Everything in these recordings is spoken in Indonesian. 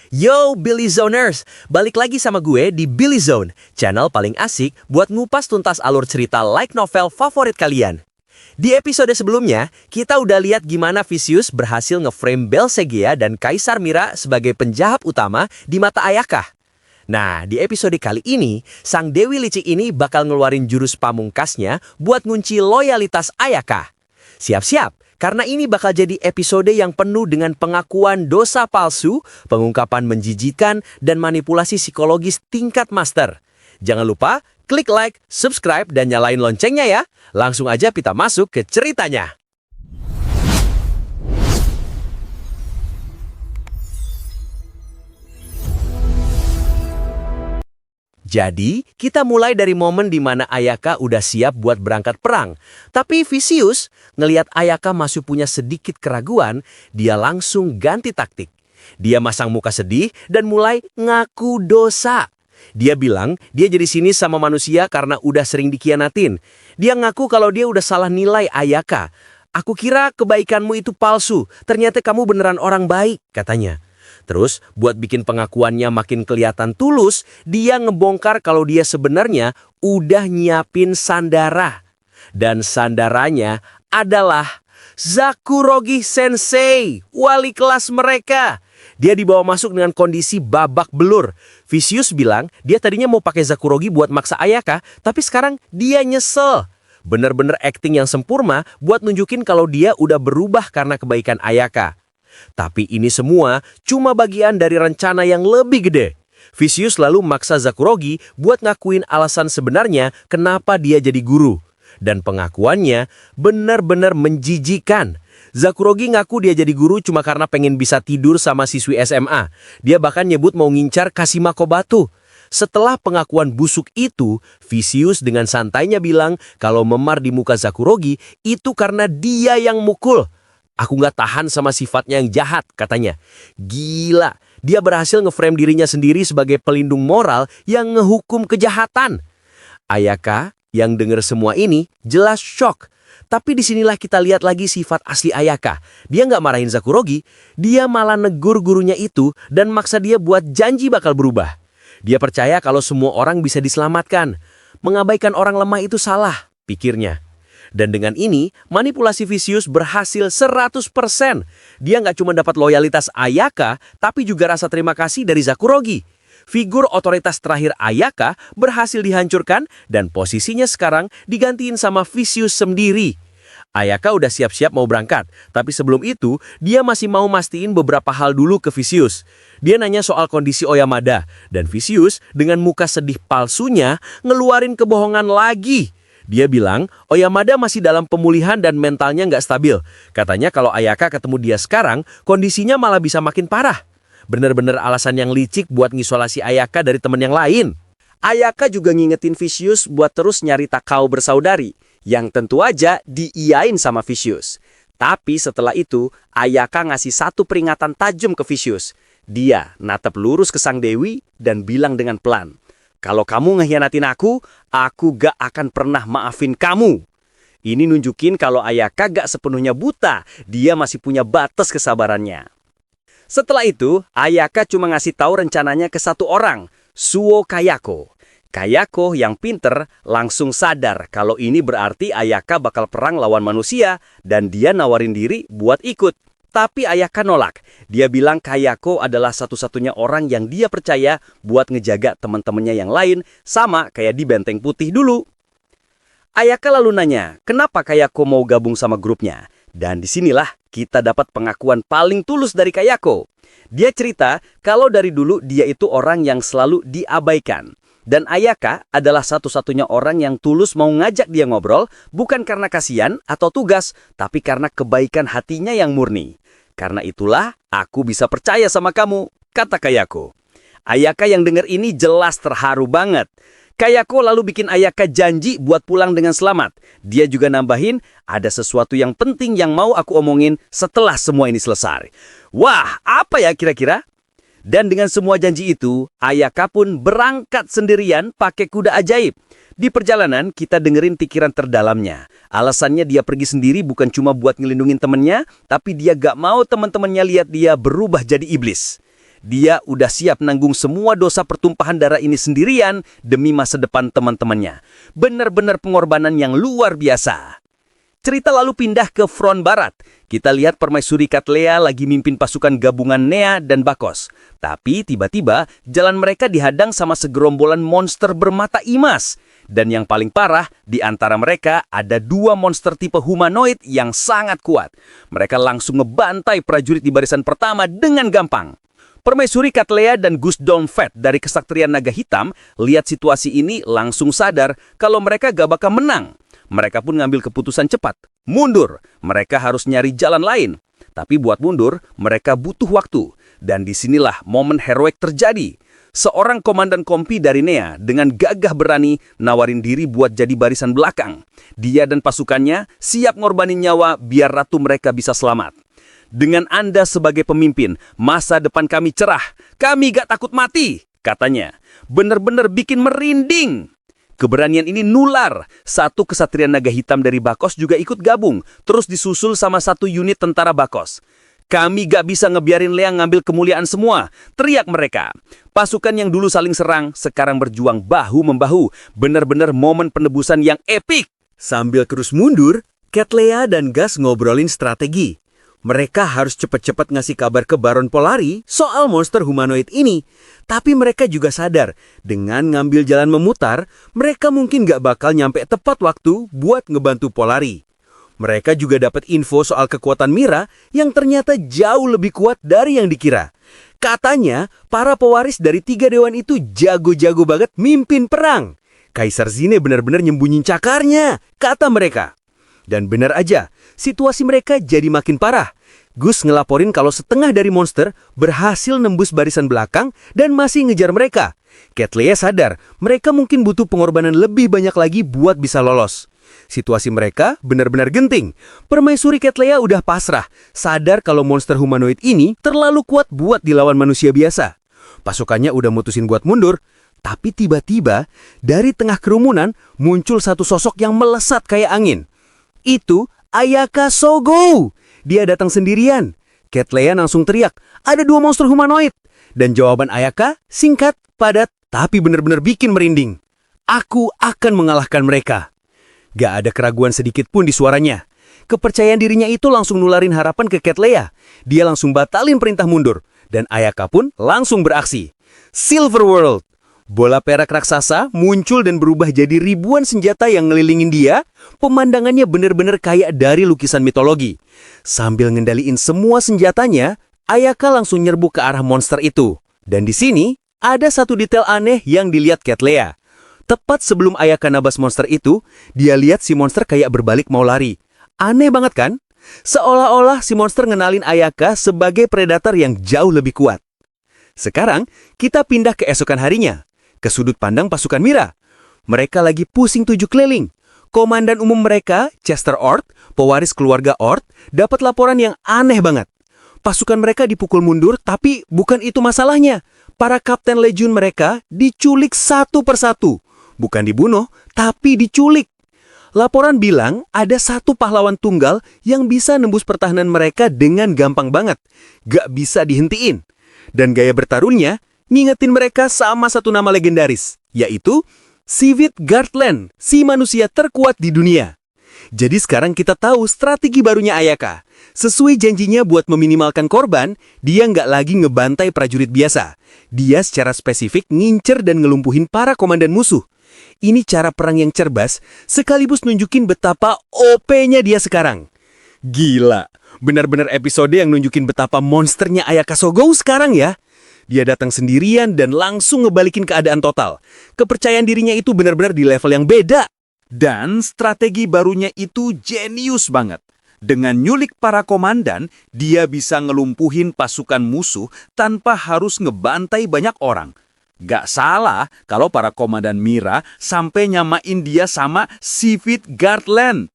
Yo Billy Zoners, balik lagi sama gue di Billy Zone, channel paling asik buat ngupas tuntas alur cerita light novel favorit kalian. Di episode sebelumnya, kita udah lihat gimana Vicious berhasil ngeframe Belsegia dan Kaisar Mira sebagai penjahat utama di mata Ayaka. Nah, di episode kali ini, sang Dewi Licik ini bakal ngeluarin jurus pamungkasnya buat ngunci loyalitas Ayaka. Siap-siap, karena ini bakal jadi episode yang penuh dengan pengakuan dosa palsu, pengungkapan menjijikan, dan manipulasi psikologis tingkat master. Jangan lupa, klik like, subscribe, dan nyalain loncengnya ya. Langsung aja kita masuk ke ceritanya. Jadi, kita mulai dari momen di mana Ayaka udah siap buat berangkat perang. Tapi Vicious, ngelihat Ayaka masih punya sedikit keraguan, dia langsung ganti taktik. Dia masang muka sedih dan mulai ngaku dosa. Dia bilang dia jadi sinis sama manusia karena udah sering dikhianatin. Dia ngaku kalau dia udah salah nilai Ayaka. "Aku kira kebaikanmu itu palsu, ternyata kamu beneran orang baik," katanya. Terus, buat bikin pengakuannya makin kelihatan tulus, dia ngebongkar kalau dia sebenarnya udah nyiapin sandara. Dan sandaranya adalah Zakurogi Sensei, wali kelas mereka. Dia dibawa masuk dengan kondisi babak belur. Vicious bilang dia tadinya mau pakai Zakurogi buat maksa Ayaka, tapi sekarang dia nyesel. Bener-bener acting yang sempurna buat nunjukin kalau dia udah berubah karena kebaikan Ayaka. Tapi ini semua cuma bagian dari rencana yang lebih gede. Vicious lalu maksa Zakurogi buat ngakuin alasan sebenarnya kenapa dia jadi guru. Dan pengakuannya benar-benar menjijikan. Zakurogi ngaku dia jadi guru cuma karena pengen bisa tidur sama siswi SMA. Dia bahkan nyebut mau ngincar Kashima Kobatu. Setelah pengakuan busuk itu, Vicious dengan santainya bilang kalau memar di muka Zakurogi itu karena dia yang mukul. "Aku nggak tahan sama sifatnya yang jahat," katanya. Gila, dia berhasil ngeframe dirinya sendiri sebagai pelindung moral yang ngehukum kejahatan. Ayaka yang dengar semua ini jelas shock. Tapi disinilah kita lihat lagi sifat asli Ayaka. Dia nggak marahin Zakurogi, dia malah negur gurunya itu dan maksa dia buat janji bakal berubah. Dia percaya kalau semua orang bisa diselamatkan. Mengabaikan orang lemah itu salah, pikirnya. Dan dengan ini, manipulasi Vicious berhasil 100%. Dia nggak cuma dapat loyalitas Ayaka, tapi juga rasa terima kasih dari Zakurogi. Figur otoritas terakhir Ayaka berhasil dihancurkan dan posisinya sekarang digantiin sama Vicious sendiri. Ayaka udah siap-siap mau berangkat, tapi sebelum itu, dia masih mau mastiin beberapa hal dulu ke Vicious. Dia nanya soal kondisi Oyamada, dan Vicious dengan muka sedih palsunya ngeluarin kebohongan lagi. Dia bilang, Oyamada masih dalam pemulihan dan mentalnya nggak stabil. Katanya kalau Ayaka ketemu dia sekarang, kondisinya malah bisa makin parah. Bener-bener alasan yang licik buat ngisolasi Ayaka dari temen yang lain. Ayaka juga ngingetin Vicious buat terus nyari Takao bersaudari, yang tentu aja diiyain sama Vicious. Tapi setelah itu, Ayaka ngasih satu peringatan tajam ke Vicious. Dia natap lurus ke sang Dewi dan bilang dengan pelan, "Kalau kamu ngehianatin aku gak akan pernah maafin kamu." Ini nunjukin kalau Ayaka gak sepenuhnya buta, dia masih punya batas kesabarannya. Setelah itu, Ayaka cuma ngasih tahu rencananya ke satu orang, Suo Kayako. Kayako yang pinter langsung sadar kalau ini berarti Ayaka bakal perang lawan manusia dan dia nawarin diri buat ikut. Tapi Ayaka nolak. Dia bilang Kayako adalah satu-satunya orang yang dia percaya buat ngejaga teman-temannya yang lain, sama kayak di Benteng Putih dulu. Ayaka lalu nanya, kenapa Kayako mau gabung sama grupnya? Dan disinilah kita dapat pengakuan paling tulus dari Kayako. Dia cerita kalau dari dulu dia itu orang yang selalu diabaikan. Dan Ayaka adalah satu-satunya orang yang tulus mau ngajak dia ngobrol, bukan karena kasihan atau tugas, tapi karena kebaikan hatinya yang murni. "Karena itulah aku bisa percaya sama kamu," kata Kayako. Ayaka yang dengar ini jelas terharu banget. Kayako lalu bikin Ayaka janji buat pulang dengan selamat. Dia juga nambahin, ada sesuatu yang penting yang mau aku omongin setelah semua ini selesai. Wah, apa ya kira-kira? Dan dengan semua janji itu, Ayaka pun berangkat sendirian pakai kuda ajaib. Di perjalanan, kita dengerin pikiran terdalamnya. Alasannya dia pergi sendiri bukan cuma buat ngelindungin temennya, tapi dia gak mau teman-temannya lihat dia berubah jadi iblis. Dia udah siap nanggung semua dosa pertumpahan darah ini sendirian demi masa depan teman-temannya. Benar-benar pengorbanan yang luar biasa. Cerita lalu pindah ke front barat. Kita lihat Permaisuri Cattleya lagi mimpin pasukan gabungan Nea dan Bakos. Tapi tiba-tiba jalan mereka dihadang sama segerombolan monster bermata emas. Dan yang paling parah, di antara mereka ada 2 monster tipe humanoid yang sangat kuat. Mereka langsung ngebantai prajurit di barisan pertama dengan gampang. Permaisuri Cattleya dan Gus Doomfet dari Kesaktrian Naga Hitam lihat situasi ini langsung sadar kalau mereka gak bakal menang. Mereka pun ngambil keputusan cepat. Mundur. Mereka harus nyari jalan lain. Tapi buat mundur, mereka butuh waktu. Dan disinilah momen heroik terjadi. Seorang komandan kompi dari Nea dengan gagah berani nawarin diri buat jadi barisan belakang. Dia dan pasukannya siap ngorbanin nyawa biar ratu mereka bisa selamat. Dengan Anda sebagai pemimpin, masa depan kami cerah. Kami gak takut mati, katanya. Bener-bener bikin merinding. Keberanian ini nular. Satu Kesatrian Naga Hitam dari Bakos juga ikut gabung, terus disusul sama 1 unit tentara Bakos. Kami gak bisa ngebiarin Leang ngambil kemuliaan semua, teriak mereka. Pasukan yang dulu saling serang, sekarang berjuang bahu-membahu. Bener-bener momen penebusan yang epik. Sambil terus mundur, Cattleya dan Gus ngobrolin strategi. Mereka harus cepat-cepat ngasih kabar ke Baron Polari soal monster humanoid ini. Tapi mereka juga sadar, dengan ngambil jalan memutar, mereka mungkin gak bakal nyampe tepat waktu buat ngebantu Polari. Mereka juga dapat info soal kekuatan Mira yang ternyata jauh lebih kuat dari yang dikira. Katanya, para pewaris dari 3 dewan itu jago-jago banget mimpin perang. Kaisar Zine benar-benar nyembunyiin cakarnya, kata mereka. Dan benar aja, situasi mereka jadi makin parah. Gus ngelaporin kalau setengah dari monster berhasil nembus barisan belakang dan masih ngejar mereka. Cattleya sadar, mereka mungkin butuh pengorbanan lebih banyak lagi buat bisa lolos. Situasi mereka benar-benar genting. Permaisuri Cattleya udah pasrah, sadar kalau monster humanoid ini terlalu kuat buat dilawan manusia biasa. Pasukannya udah mutusin buat mundur, tapi tiba-tiba dari tengah kerumunan muncul satu sosok yang melesat kayak angin. Itu Ayaka Sogo. Dia datang sendirian. Cattleya langsung teriak, ada 2 monster humanoid. Dan jawaban Ayaka singkat, padat, tapi benar-benar bikin merinding. Aku akan mengalahkan mereka. Gak ada keraguan sedikit pun di suaranya. Kepercayaan dirinya itu langsung nularin harapan ke Cattleya. Dia langsung batalin perintah mundur. Dan Ayaka pun langsung beraksi. Silver World. Bola perak raksasa muncul dan berubah jadi ribuan senjata yang ngelilingin dia. Pemandangannya benar-benar kayak dari lukisan mitologi. Sambil ngendaliin semua senjatanya, Ayaka langsung nyerbu ke arah monster itu. Dan di sini, ada satu detail aneh yang dilihat Cattleya. Tepat sebelum Ayaka nabas monster itu, dia lihat si monster kayak berbalik mau lari. Aneh banget kan? Seolah-olah si monster ngenalin Ayaka sebagai predator yang jauh lebih kuat. Sekarang, kita pindah ke esokan harinya. Ke sudut pandang pasukan Mira. Mereka lagi pusing 7 keliling. Komandan umum mereka, Chester Ord, pewaris keluarga Ord, dapat laporan yang aneh banget. Pasukan mereka dipukul mundur, tapi bukan itu masalahnya. Para kapten legiun mereka diculik satu persatu. Bukan dibunuh, tapi diculik. Laporan bilang ada 1 pahlawan tunggal yang bisa nembus pertahanan mereka dengan gampang banget. Gak bisa dihentiin. Dan gaya bertarungnya ngingetin mereka sama satu nama legendaris, yaitu Sivit Gartland, si manusia terkuat di dunia. Jadi sekarang kita tahu strategi barunya Ayaka. Sesuai janjinya buat meminimalkan korban, dia nggak lagi ngebantai prajurit biasa. Dia secara spesifik ngincer dan ngelumpuhin para komandan musuh. Ini cara perang yang cerdas, sekaligus nunjukin betapa OP-nya dia sekarang. Gila, benar-benar episode yang nunjukin betapa monsternya Ayaka Sogo sekarang ya. Dia datang sendirian dan langsung ngebalikin keadaan total. Kepercayaan dirinya itu benar-benar di level yang beda. Dan strategi barunya itu jenius banget. Dengan nyulik para komandan, dia bisa ngelumpuhin pasukan musuh tanpa harus ngebantai banyak orang. Gak salah kalau para komandan Mira sampai nyamain dia sama Sivit Gartland.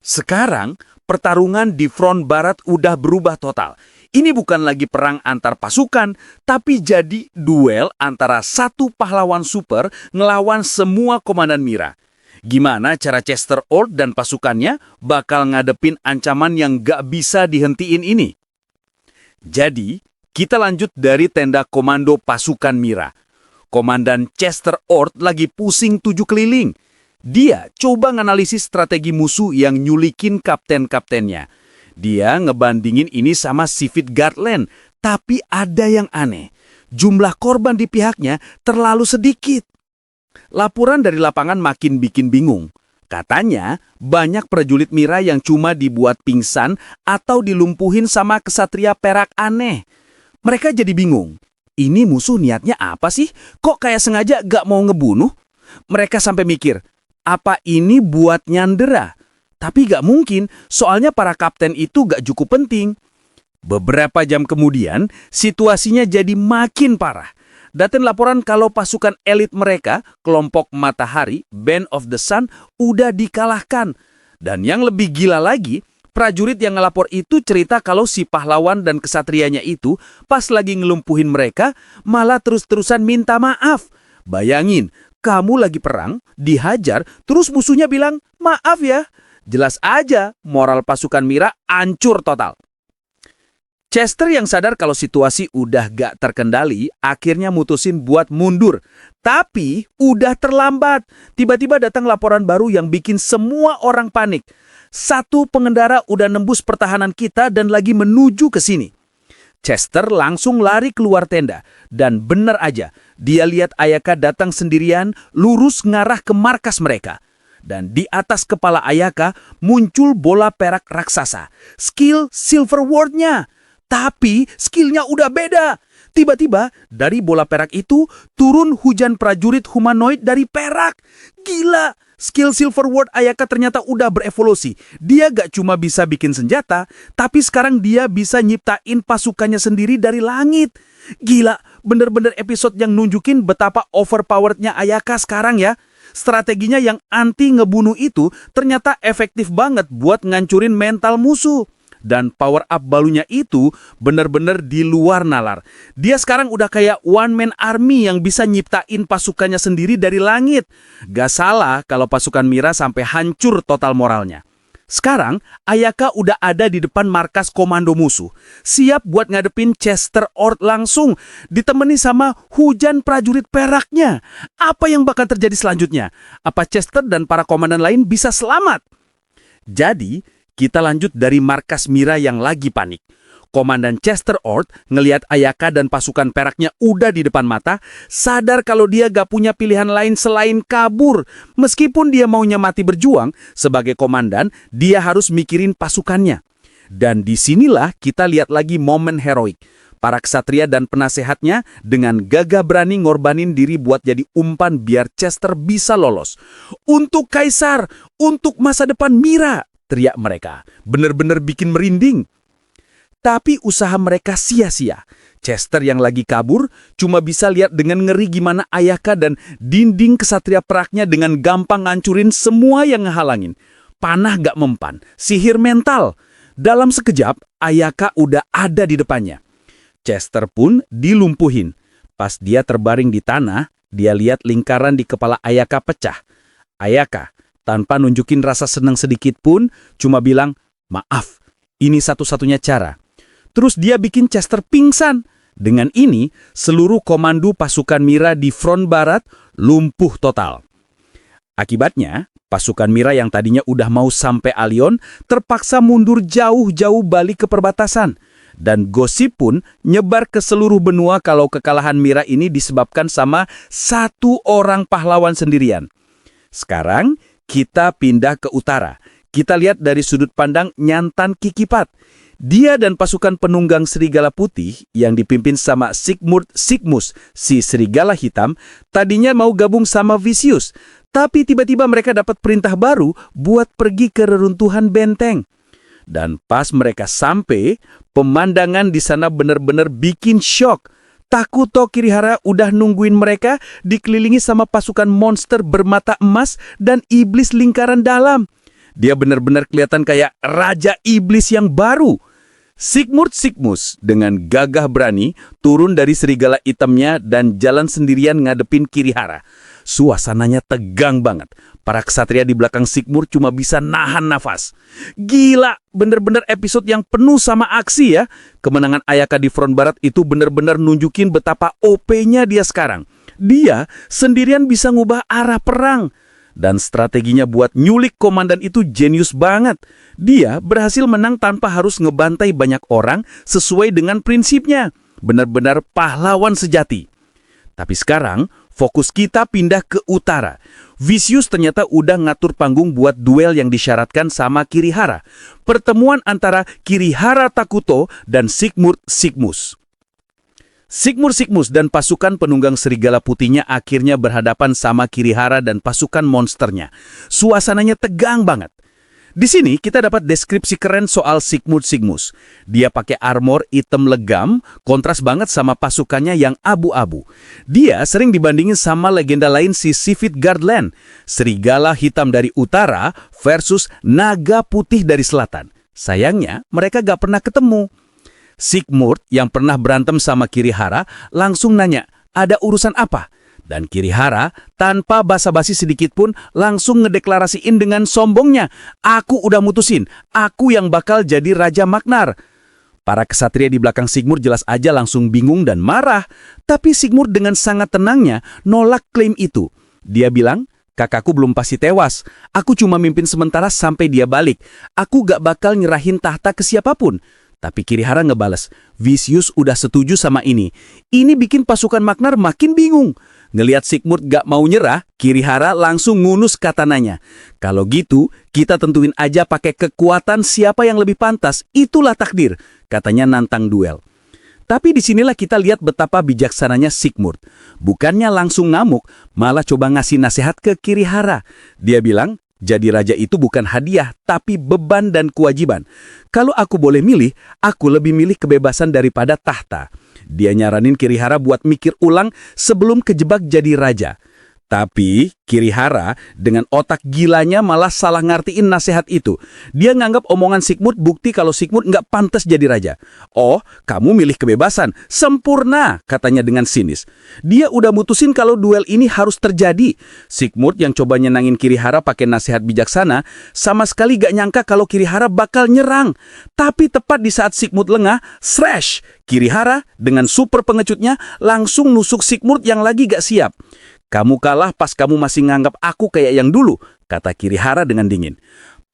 Sekarang, pertarungan di front barat udah berubah total. Ini bukan lagi perang antar pasukan, tapi jadi duel antara satu pahlawan super ngelawan semua komandan Mira. Gimana cara Chester Ord dan pasukannya bakal ngadepin ancaman yang gak bisa dihentiin ini? Jadi, Kita lanjut dari tenda komando pasukan Mira. Komandan Chester Ord lagi pusing 7 keliling. Dia coba nganalisis strategi musuh yang nyulikin kapten-kaptennya. Dia ngebandingin ini sama Sivit Garland, tapi ada yang aneh. Jumlah korban di pihaknya terlalu sedikit. Laporan dari lapangan makin bikin bingung. Katanya, banyak prajurit Mira yang cuma dibuat pingsan atau dilumpuhin sama kesatria perak aneh. Mereka jadi bingung. Ini musuh niatnya apa sih? Kok kayak sengaja gak mau ngebunuh? Mereka sampai mikir, apa ini buat nyandera? Tapi gak mungkin, soalnya para kapten itu gak cukup penting. Beberapa jam kemudian, situasinya jadi makin parah. Datang laporan kalau pasukan elit mereka, kelompok Matahari, Band of the Sun, udah dikalahkan. Dan yang lebih gila lagi, prajurit yang ngelapor itu cerita kalau si pahlawan dan kesatrianya itu pas lagi ngelumpuhin mereka malah terus-terusan minta maaf. Bayangin, kamu lagi perang, dihajar, terus musuhnya bilang, maaf ya. Jelas aja moral pasukan Mira hancur total. Chester yang sadar kalau situasi udah gak terkendali, akhirnya mutusin buat mundur. Tapi udah terlambat. Tiba-tiba datang laporan baru yang bikin semua orang panik. Satu pengendara udah nembus pertahanan kita dan lagi menuju ke sini. Chester langsung lari keluar tenda. Dan bener aja, dia lihat Ayaka datang sendirian, lurus ngarah ke markas mereka. Dan di atas kepala Ayaka muncul bola perak raksasa. Skill Silver Ward-nya. Tapi skillnya udah beda. Tiba-tiba dari bola perak itu turun hujan prajurit humanoid dari perak. Gila, skill Silver Ward Ayaka ternyata udah berevolusi. Dia gak cuma bisa bikin senjata, tapi sekarang dia bisa nyiptain pasukannya sendiri dari langit. Gila, bener-bener episode yang nunjukin betapa overpowerednya Ayaka sekarang ya. Strateginya yang anti ngebunuh itu ternyata efektif banget buat ngancurin mental musuh. Dan power up balunya itu benar-benar di luar nalar. Dia sekarang udah kayak one man army yang bisa nyiptain pasukannya sendiri dari langit. Gak salah kalau pasukan Mira sampai hancur total moralnya. Sekarang, Ayaka udah ada di depan markas komando musuh. Siap buat ngadepin Chester Ord langsung. Ditemani sama hujan prajurit peraknya. Apa yang bakal terjadi selanjutnya? Apa Chester dan para komandan lain bisa selamat? Jadi, kita lanjut dari markas Mira yang lagi panik. Komandan Chester Ord ngelihat Ayaka dan pasukan peraknya udah di depan mata, sadar kalau dia gak punya pilihan lain selain kabur. Meskipun dia maunya mati berjuang, sebagai komandan, dia harus mikirin pasukannya. Dan disinilah kita lihat lagi momen heroik. Para ksatria dan penasehatnya dengan gagah berani ngorbanin diri buat jadi umpan biar Chester bisa lolos. Untuk Kaisar, untuk masa depan Mira, teriak mereka. Bener-bener bikin merinding. Tapi usaha mereka sia-sia. Chester yang lagi kabur cuma bisa lihat dengan ngeri gimana Ayaka dan dinding kesatria peraknya dengan gampang ngancurin semua yang ngehalangin. Panah gak mempan, sihir mental. Dalam sekejap, Ayaka udah ada di depannya. Chester pun dilumpuhin. Pas dia terbaring di tanah, dia lihat lingkaran di kepala Ayaka pecah. Ayaka, tanpa nunjukin rasa senang sedikit pun, cuma bilang, maaf, ini satu-satunya cara. Terus dia bikin Chester pingsan. Dengan ini, seluruh komando pasukan Mira di front barat lumpuh total. Akibatnya, pasukan Mira yang tadinya udah mau sampai Alion terpaksa mundur jauh-jauh balik ke perbatasan. Dan gosip pun nyebar ke seluruh benua kalau kekalahan Mira ini disebabkan sama satu orang pahlawan sendirian. Sekarang, kita pindah ke utara. Kita lihat dari sudut pandang Nyantan Kikipat. Dia dan pasukan penunggang serigala putih yang dipimpin sama Sigmund Sigmus, si serigala hitam, tadinya mau gabung sama Vicious. Tapi tiba-tiba mereka dapat perintah baru buat pergi ke reruntuhan benteng. Dan pas mereka sampai, pemandangan di sana benar-benar bikin shock. Takuto Kirihara udah nungguin mereka dikelilingi sama pasukan monster bermata emas dan iblis lingkaran dalam. Dia benar-benar kelihatan kayak raja iblis yang baru. Sigmund Sigmus dengan gagah berani turun dari serigala hitamnya dan jalan sendirian ngadepin Kirihara. Suasananya tegang banget. Para ksatria di belakang Sigmund cuma bisa nahan nafas. Gila, bener-bener episode yang penuh sama aksi ya. Kemenangan Ayaka di front barat itu bener-bener nunjukin betapa OP-nya dia sekarang. Dia sendirian bisa ngubah arah perang. Dan strateginya buat nyulik komandan itu jenius banget. Dia berhasil menang tanpa harus ngebantai banyak orang sesuai dengan prinsipnya. Benar-benar pahlawan sejati. Tapi sekarang, fokus kita pindah ke utara. Vicious ternyata udah ngatur panggung buat duel yang disyaratkan sama Kirihara. Pertemuan antara Kirihara Takuto dan Sigmund Sigmus. Sigmund Sigmus dan pasukan penunggang serigala putihnya akhirnya berhadapan sama Kirihara dan pasukan monsternya. Suasananya tegang banget. Di sini kita dapat deskripsi keren soal Sigmund Sigmus. Dia pakai armor hitam legam, kontras banget sama pasukannya yang abu-abu. Dia sering dibandingin sama legenda lain si Sivit Guardland, serigala hitam dari utara versus naga putih dari selatan. Sayangnya, mereka gak pernah ketemu. Sigmund yang pernah berantem sama Kirihara langsung nanya, ada urusan apa? Dan Kirihara, tanpa basa-basi sedikit pun, langsung ngedeklarasiin dengan sombongnya, aku udah mutusin, aku yang bakal jadi Raja Magnar. Para ksatria di belakang Sigmund jelas aja langsung bingung dan marah. Tapi Sigmund dengan sangat tenangnya nolak klaim itu. Dia bilang, kakakku belum pasti tewas. Aku cuma mimpin sementara sampai dia balik. Aku gak bakal nyerahin tahta ke siapapun. Tapi Kirihara ngebales, Vicious udah setuju sama ini. Ini bikin pasukan Magnar makin bingung. Ngelihat Sigmund gak mau nyerah, Kirihara langsung ngunus katananya. Kalau gitu, kita tentuin aja pakai kekuatan siapa yang lebih pantas. Itulah takdir, katanya nantang duel. Tapi disinilah kita lihat betapa bijaksananya Sigmund. Bukannya langsung ngamuk, malah coba ngasih nasihat ke Kirihara. Dia bilang, jadi raja itu bukan hadiah, tapi beban dan kewajiban. Kalau aku boleh milih, aku lebih milih kebebasan daripada tahta. Dia nyaranin Kirihara buat mikir ulang sebelum kejebak jadi raja. Tapi Kirihara dengan otak gilanya malah salah ngartiin nasihat itu. Dia nganggap omongan Sigmund bukti kalau Sigmund nggak pantas jadi raja. Oh, kamu milih kebebasan. Sempurna, katanya dengan sinis. Dia udah mutusin kalau duel ini harus terjadi. Sigmund yang coba nyenangin Kirihara pakai nasihat bijaksana, sama sekali gak nyangka kalau Kirihara bakal nyerang. Tapi tepat di saat Sigmund lengah, srash! Kirihara dengan super pengecutnya langsung nusuk Sigmund yang lagi gak siap. Kamu kalah pas kamu masih nganggap aku kayak yang dulu, kata Kirihara dengan dingin.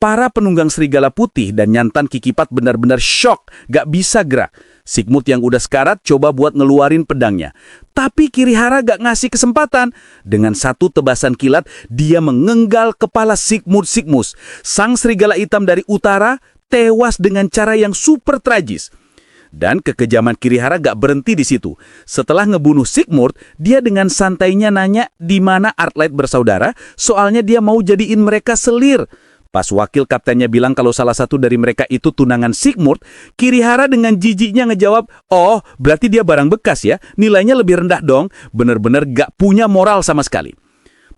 Para penunggang serigala putih dan nyantan Kikipat benar-benar shock, gak bisa gerak. Sigmund yang udah sekarat coba buat ngeluarin pedangnya. Tapi Kirihara gak ngasih kesempatan. Dengan satu tebasan kilat, dia mengenggal kepala Sigmund Sigmus. Sang serigala hitam dari utara tewas dengan cara yang super tragis. Dan kekejaman Kirihara gak berhenti di situ. Setelah ngebunuh Sigmund, dia dengan santainya nanya di mana Arclight bersaudara, soalnya dia mau jadiin mereka selir. Pas wakil kaptennya bilang kalau salah satu dari mereka itu tunangan Sigmund, Kirihara dengan jijiknya ngejawab, oh berarti dia barang bekas ya, nilainya lebih rendah dong, bener-bener gak punya moral sama sekali.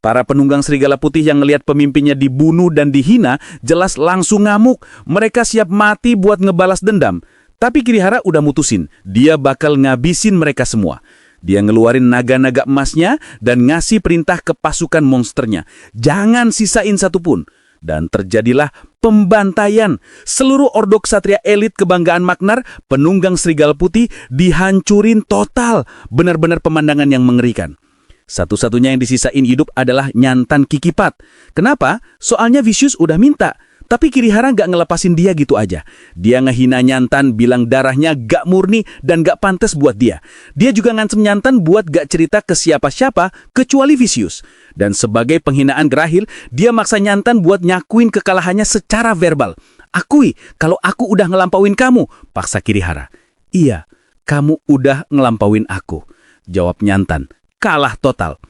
Para penunggang serigala putih yang ngelihat pemimpinnya dibunuh dan dihina, jelas langsung ngamuk. Mereka siap mati buat ngebalas dendam. Tapi Kirihara udah mutusin, dia bakal ngabisin mereka semua. Dia ngeluarin naga-naga emasnya dan ngasih perintah ke pasukan monsternya. Jangan sisain satupun. Dan terjadilah pembantaian. Seluruh ordo ksatria elit kebanggaan Magnar, penunggang serigala putih, dihancurin total. Benar-benar pemandangan yang mengerikan. Satu-satunya yang disisain hidup adalah nyantan Kikipat. Kenapa? Soalnya Vicious udah minta. Tapi Kirihara gak ngelepasin dia gitu aja. Dia ngehina nyantan, bilang darahnya gak murni dan gak pantas buat dia. Dia juga ngancem nyantan buat gak cerita ke siapa-siapa kecuali Vicious. Dan sebagai penghinaan gerahil, dia maksa nyantan buat nyakuin kekalahannya secara verbal. Akui kalau aku udah ngelampauin kamu, paksa Kirihara. Iya, kamu udah ngelampauin aku, jawab nyantan. Kalah total.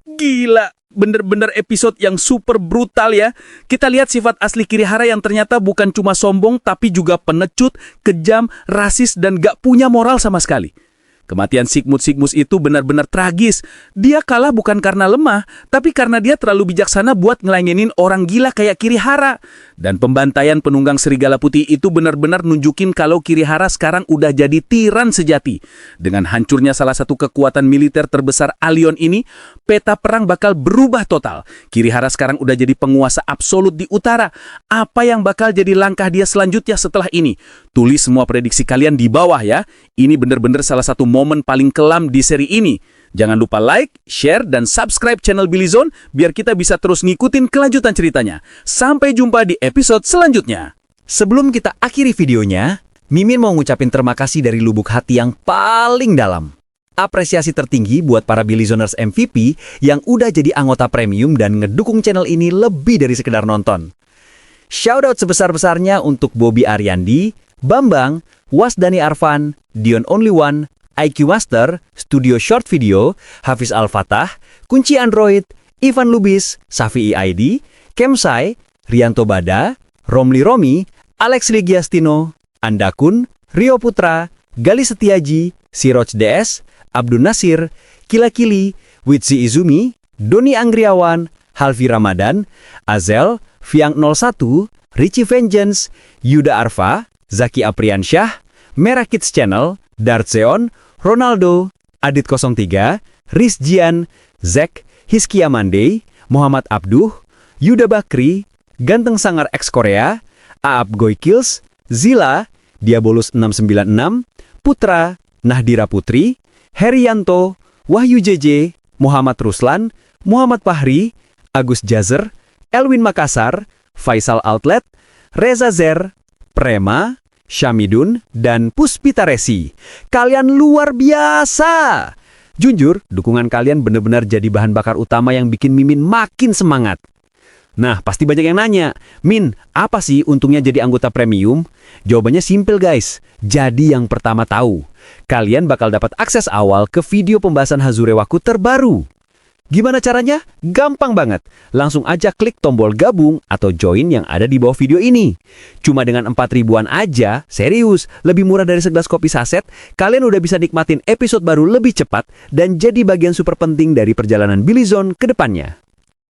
Gila. Bener-bener episode yang super brutal ya. Kita lihat sifat asli Kirihara yang ternyata bukan cuma sombong, tapi juga pengecut, kejam, rasis, dan gak punya moral sama sekali. Kematian Sigmund Sigmus itu benar-benar tragis. Dia kalah bukan karena lemah, tapi karena dia terlalu bijaksana buat ngelayanin orang gila kayak Kirihara. Dan pembantaian penunggang serigala putih itu benar-benar nunjukin kalau Kirihara sekarang udah jadi tiran sejati. Dengan hancurnya salah satu kekuatan militer terbesar Allion ini, peta perang bakal berubah total. Kirihara sekarang udah jadi penguasa absolut di utara. Apa yang bakal jadi langkah dia selanjutnya setelah ini? Tulis semua prediksi kalian di bawah ya. Ini bener-bener salah satu momen paling kelam di seri ini. Jangan lupa like, share, dan subscribe channel Billy Zone biar kita bisa terus ngikutin kelanjutan ceritanya. Sampai jumpa di episode selanjutnya. Sebelum kita akhiri videonya, Mimin mau ngucapin terima kasih dari lubuk hati yang paling dalam. Apresiasi tertinggi buat para Billy Zoners MVP yang udah jadi anggota premium dan ngedukung channel ini lebih dari sekedar nonton. Shoutout sebesar-besarnya untuk Bobby Ariandi, Bambang, Wasdani Arfan, Dion Only One, IQ Master, Studio Short Video, Hafiz Al-Fatah, Kunci Android, Ivan Lubis, Safi ID, Kemsai, Rianto Bada, Romli Romi, Alex Ligiastino, Andakun, Rio Putra, Gali Setiaji, Siroj DS, Abdul Nasir, Kilakili, Witsi Izumi, Doni Anggriawan, Halvi Ramadan, Azel, Fiang 01, Richie Vengeance, Yuda Arfa, Zaki Apriansyah, Merah Kids Channel, Dartzeon, Ronaldo, Adit 03, Riz Jian, Zek, Hiskia Mandey, Muhammad Abduh, Yuda Bakri, Ganteng Sangar X Korea, Aap Goykils, Zila, Diabolus 696, Putra, Nahdira Putri, Herianto, Wahyu JJ, Muhammad Ruslan, Muhammad Fahri, Agus Jazer, Elwin Makassar, Faisal Outlet, Reza Zer, Prema, Syamidun, dan Puspita Resi. Kalian luar biasa! Jujur, dukungan kalian benar-benar jadi bahan bakar utama yang bikin Mimin makin semangat. Nah, pasti banyak yang nanya, Min, apa sih untungnya jadi anggota premium? Jawabannya simple guys, jadi yang pertama tahu. Kalian bakal dapat akses awal ke video pembahasan Hazurewaku terbaru. Gimana caranya? Gampang banget. Langsung aja klik tombol gabung atau join yang ada di bawah video ini. Cuma dengan 4 ribuan aja, serius, lebih murah dari segelas kopi saset, kalian udah bisa nikmatin episode baru lebih cepat dan jadi bagian super penting dari perjalanan Billy Zone ke depannya.